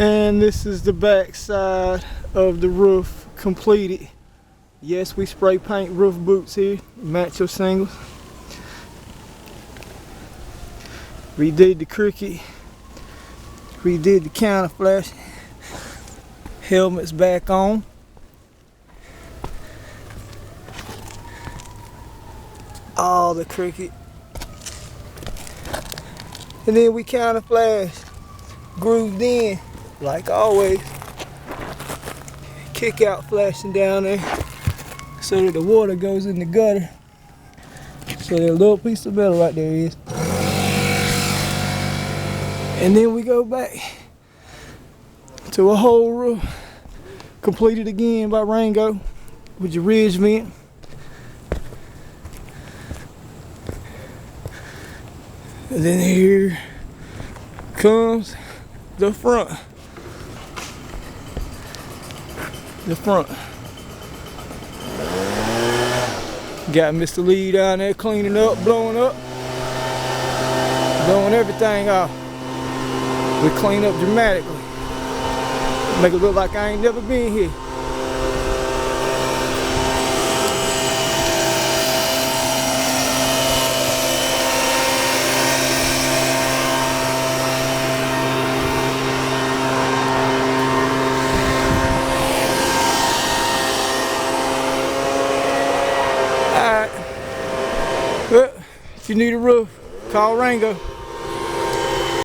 And this is the back side of the roof completed. Yes, we spray paint roof boots here, match your shingles. Redid the cricket, redid the counter flash, helmets back on. All the cricket. And then we counter flash, grooved in, like always. Kick out flashing down there so that the water goes in the gutter. So that little piece of metal right there is. And then we go back to a whole roof, completed again by Rango with your ridge vent. And then here comes the front. The front. Got Mr. Lee down there cleaning up, blowing everything off. We clean up dramatically. Make it look like I ain't never been here. Alright. Well, if you need a roof, call Rango.